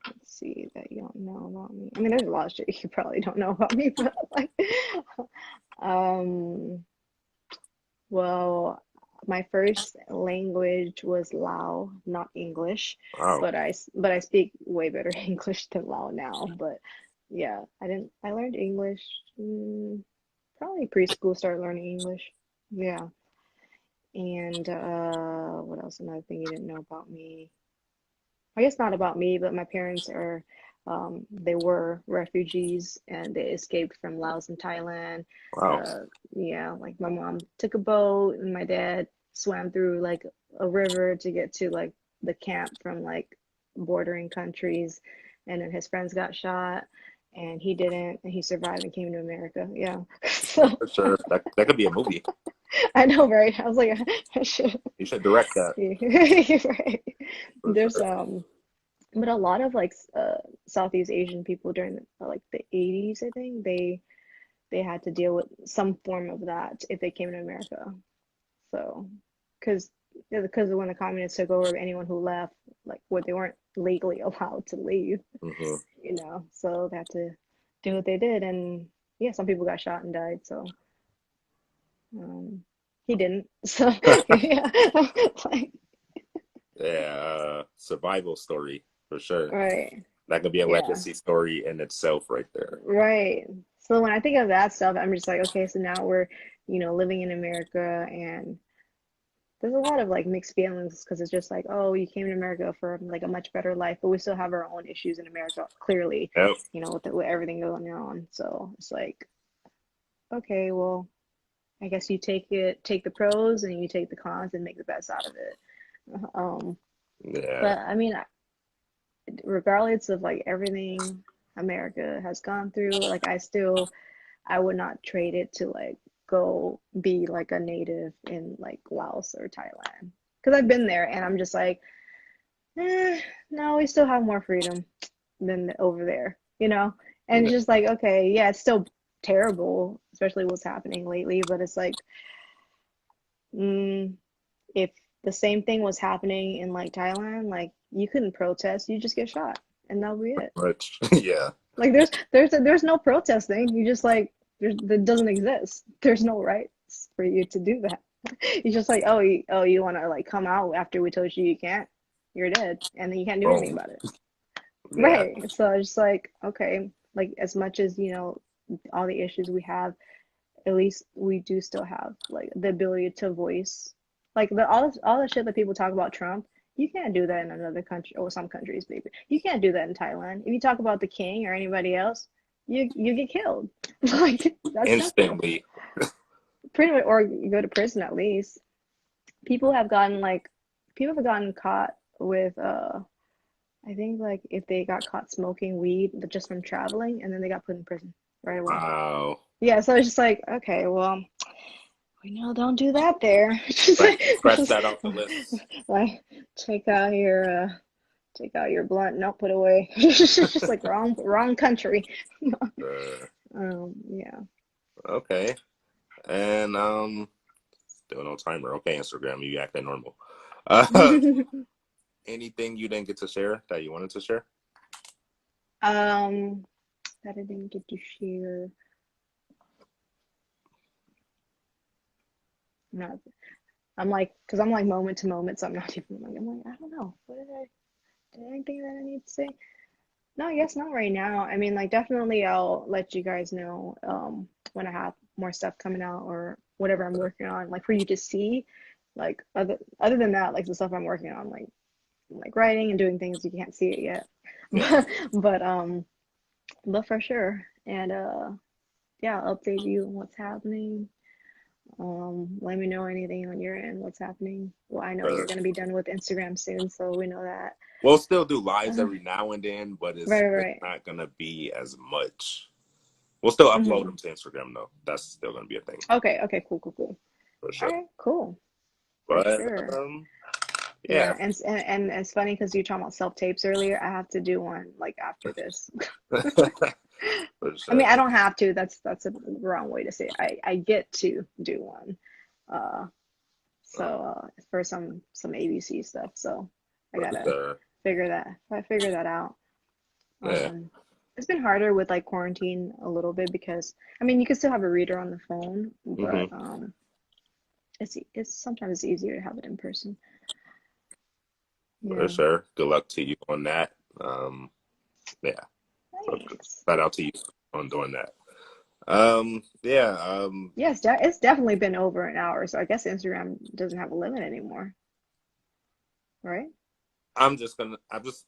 let's see that you don't know about me. I mean, there's a lot of shit you probably don't know about me, but like, um, well, my first language was Lao, not English, Wow, but I speak way better English than Lao now. But yeah, I learned English, probably preschool, started learning English. Yeah. And what else? Another thing you didn't know about me. I guess not about me, but my parents they were refugees and they escaped from Laos and Thailand. wow, Uh, yeah, like my mom took a boat and my dad swam through like a river to get to like the camp from like bordering countries. And then his friends got shot and he didn't, and he survived and came to America. Yeah. So for sure. That could be a movie. I know, right? I was like, I should You should direct that, see. Right. for There's sure. but a lot of like Southeast Asian people during like the 80s, I think they had to deal with some form of that if they came to America. So, because when the communists took over, anyone who left, like, what they weren't legally allowed to leave, Hmm. so they had to do what they did, and yeah, some people got shot and died. So, um, he didn't. So, yeah, like, Yeah, survival story for sure. right, That could be a yeah. legacy story in itself, right there. Right. So when I think of that stuff, I'm just like, okay, so now we're, living in America, and there's a lot of like mixed feelings because it's just like, oh, you came to America for like a much better life, but we still have our own issues in America, clearly, Yep, with everything going on. So it's like, okay, well, I guess you take the pros and you take the cons and make the best out of it. Um, yeah, but I mean, regardless of like everything America has gone through, like I would not trade it to like go be like a native in like Laos or Thailand. Because I've been there and I'm just like, no, we still have more freedom than over there, you know? And it's yeah, just like, okay, yeah, it's still terrible, especially what's happening lately, but it's like, mm, if the same thing was happening in like Thailand, like you couldn't protest, you just get shot and that'll be it. much, yeah, Like there's no protesting. You just like that doesn't exist. There's no rights for you to do that. You're just like, oh, you want to like come out after we told you you can't. you're dead, and then you can't do anything Boom. about it. Yeah. Right. So it's just like, okay, like as much as, all the issues we have, at least we do still have like the ability to voice like all the shit that people talk about Trump. You can't do that in another country or some countries, maybe. You can't do that in Thailand. If you talk about the king or anybody else, you get killed. Like that's simple. Instantly. Pretty much, or you go to prison at least. People have gotten like people have gotten caught with I think like if they got caught smoking weed but just from traveling and then they got put in prison right away. Wow. Yeah, so it's just like, okay, well, we know don't do that there. Scratch that off the list. Like take out your take out your blunt, no, put away. It's just like wrong country. Yeah. Okay. And still no timer. Okay, Instagram, you acting normal. Uh, anything you didn't get to share that you wanted to share? Um, that I didn't get to share. No, I'm like, because I'm like moment to moment, so I'm not even like, I'm like, I don't know. Did anything that I need to say? No, I guess not right now. I mean, like, definitely I'll let you guys know when I have more stuff coming out or whatever I'm working on, like for you to see. Like other than that, like the stuff I'm working on, like writing and doing things you can't see it yet. Yeah. But but for sure. And yeah, I'll update you on what's happening. Let me know anything on your end, what's happening. Well, I know you're gonna be done with Instagram soon, so we know that. We'll still do lives Uh, every now and then, but right, it's right, not gonna be as much. We'll still right. upload them to Instagram though. That's still gonna be a thing Okay, okay, cool, cool, cool. for All sure. right, cool, for But sure. yeah, Yeah, and it's funny because you were talking about self-tapes earlier. I have to do one like after this. for I mean, sure. I don't have to. That's a wrong way to say it. I get to do one. Uh, for some ABC stuff. So I For gotta sure. figure that out. Yeah. Um, it's been harder with like quarantine a little bit because I mean you can still have a reader on the phone, but Hmm. it's sometimes easier to have it in person. For Yeah. sure. Good luck to you on that. Um, yeah. So Thanks. shout out to you on doing that. Yeah. Yes, it's definitely been over an hour, so I guess Instagram doesn't have a limit anymore, right? I'm just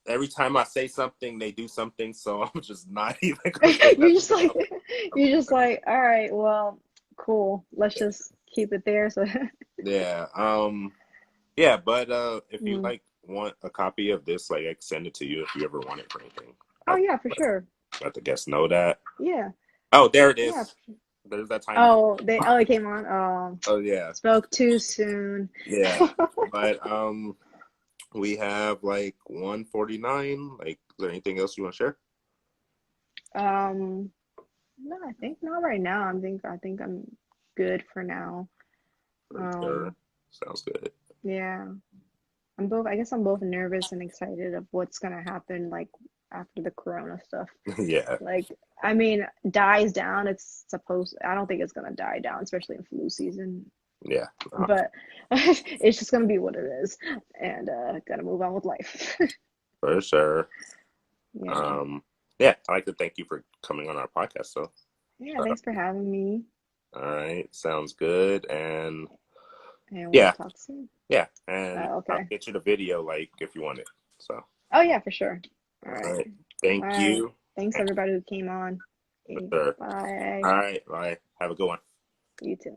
every time I say something, they do something, so I'm just not even gonna say You're nothing just like about you're just like, all right, well, cool. Let's it. just keep it there. So, Yeah. Yeah, but if you mm. like want a copy of this, like I can send it to you if you ever want it for anything. Oh I'll yeah, for sure. let the guests know that. Yeah, Oh, there it yeah. is. There's that timer. They came on. Oh yeah. Spoke too soon. Yeah. But we have like 149. Like, is there anything else you want to share? Um, no, I think not right now. I think I'm good for now. For sure. Um, Sounds good. yeah. I guess I'm both nervous and excited of what's gonna happen like after the corona stuff. Yeah. Like, I mean, dies down. I don't think it's gonna die down, especially in flu season. Yeah. But it's just gonna be what it is, and gotta move on with life. For sure. Yeah. Um, yeah, I'd like to thank you for coming on our podcast. So, Yeah, thanks for having me, all right, sounds good. And and we'll yeah, talk soon. yeah, and I'll Okay. get you the video like if you want it. So, Oh yeah, for sure. All all right. right, All thank right. you. Thanks everybody who came on. For Okay, sure. bye. All right, bye. Have a good one. You too.